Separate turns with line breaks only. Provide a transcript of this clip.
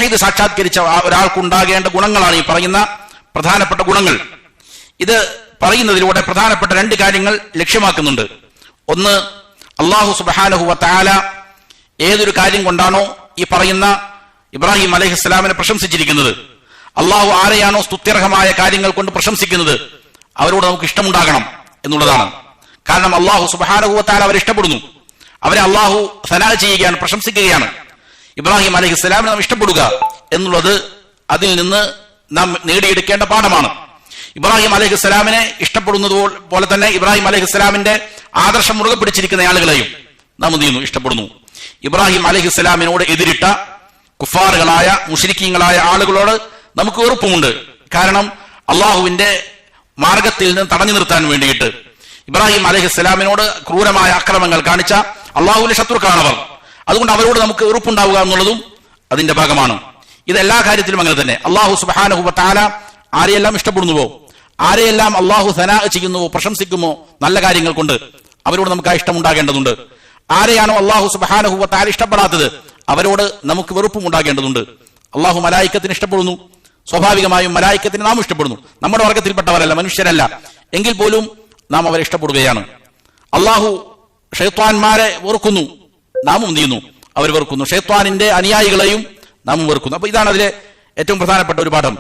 തൗഹീദ് സാക്ഷാത്കരിച്ച ഒരാൾക്കുണ്ടാകേണ്ട ഗുണങ്ങളാണ് ഈ പറയുന്ന പ്രധാനപ്പെട്ട ഗുണങ്ങൾ. ഇത് പറയുന്നതിലൂടെ പ്രധാനപ്പെട്ട 2 കാര്യങ്ങൾ ലക്ഷ്യമാക്കുന്നുണ്ട്. ഒന്ന്, അല്ലാഹു സുബ്ഹാനഹു വ തആല ഏതൊരു കാര്യം കൊണ്ടാണോ ഈ പറയുന്ന ഇബ്രാഹിം അലൈഹിസ്സലാമിനെ പ്രശംസിച്ചിരിക്കുന്നത്, അള്ളാഹു ആരെയാണോ സ്തുത്യർഹമായ കാര്യങ്ങൾ കൊണ്ട് പ്രശംസിക്കുന്നത് അവരോട് നമുക്ക് ഇഷ്ടമുണ്ടാകണം എന്നുള്ളതാണ്. കാരണം അള്ളാഹു സുബ്ഹാനഹു വ തആല അവരെ ഇഷ്ടപ്പെടുന്നു. അവരെ അള്ളാഹു സനാ ചെയ്യുകയാണ്, പ്രശംസിക്കുകയാണ്. ഇബ്രാഹിം അലൈഹിസ്സലാമിനെ നാം ഇഷ്ടപ്പെടുക എന്നുള്ളത് അതിൽ നിന്ന് നാം നേടിയെടുക്കേണ്ട പാഠമാണ്. ഇബ്രാഹിം അലൈഹിസ്സലാമിനെ ഇഷ്ടപ്പെടുന്നത് പോലെ തന്നെ ഇബ്രാഹിം അലൈഹിസ്സലാമിന്റെ ആദർശം മുറുകെ പിടിച്ചിരിക്കുന്ന ആളുകളെയും നാം എന്ത് ചെയ്യുന്നു? ഇഷ്ടപ്പെടുന്നു. ഇബ്രാഹിം അലൈഹിസ്സലാമിനോട് എതിരിട്ട കുഫാറുകളായ മുശ്രിക്കീങ്ങളായ ആളുകളോട് നമുക്ക് വെറുപ്പുമുണ്ട്. കാരണം അള്ളാഹുവിന്റെ മാർഗത്തിൽ നിന്ന് തടഞ്ഞു നിർത്താൻ വേണ്ടിയിട്ട് ഇബ്രാഹിം അലൈഹിസ്സലാമിനോട് ക്രൂരമായ അക്രമങ്ങൾ കാണിച്ച അള്ളാഹുവിന്റെ ശത്രുക്കളാണവർ. അതുകൊണ്ട് അവരോട് നമുക്ക് വെറുപ്പുണ്ടാവുക എന്നുള്ളതും അതിന്റെ ഭാഗമാണ്. ഇതെല്ലാ കാര്യത്തിലും അങ്ങനെ തന്നെ. അള്ളാഹു സുബ്ഹാനഹു വ തആല ആരെയെല്ലാം ഇഷ്ടപ്പെടുന്നുവോ, ആരെയെല്ലാം അള്ളാഹു സനാ ചെയ്യുന്നുവോ, പ്രശംസിക്കുമോ നല്ല കാര്യങ്ങൾ കൊണ്ട്, അവരോട് നമുക്ക് ആ ഇഷ്ടമുണ്ടാകേണ്ടതുണ്ട്. ആരെയാണോ അള്ളാഹു സുബ്ഹാനഹു വ തആല ഇഷ്ടപ്പെടാത്തത് അവരോട് നമുക്ക് വെറുപ്പും ഉണ്ടാകേണ്ടതുണ്ട്. അള്ളാഹു മലായിക്കത്തിന് ഇഷ്ടപ്പെടുന്നു, സ്വാഭാവികമായും മലായിക്കത്തിന് നാം ഇഷ്ടപ്പെടുന്നു. നമ്മുടെ വർഗത്തിൽപ്പെട്ടവരല്ല, മനുഷ്യരല്ല, എങ്കിൽ പോലും നാം അവരെ ഇഷ്ടപ്പെടുകയാണ്. അള്ളാഹു ഷൈത്വാന്മാരെ വെറുക്കുന്നു, നാമും എന്ത് ചെയ്യുന്നു? അവർ വെറുക്കുന്നു. ഷൈത്വാനിന്റെ അനുയായികളെയും നാമും വെറുക്കുന്നു. അപ്പൊ ഇതാണ് അതിലെ ഏറ്റവും പ്രധാനപ്പെട്ട ഒരു പാഠം.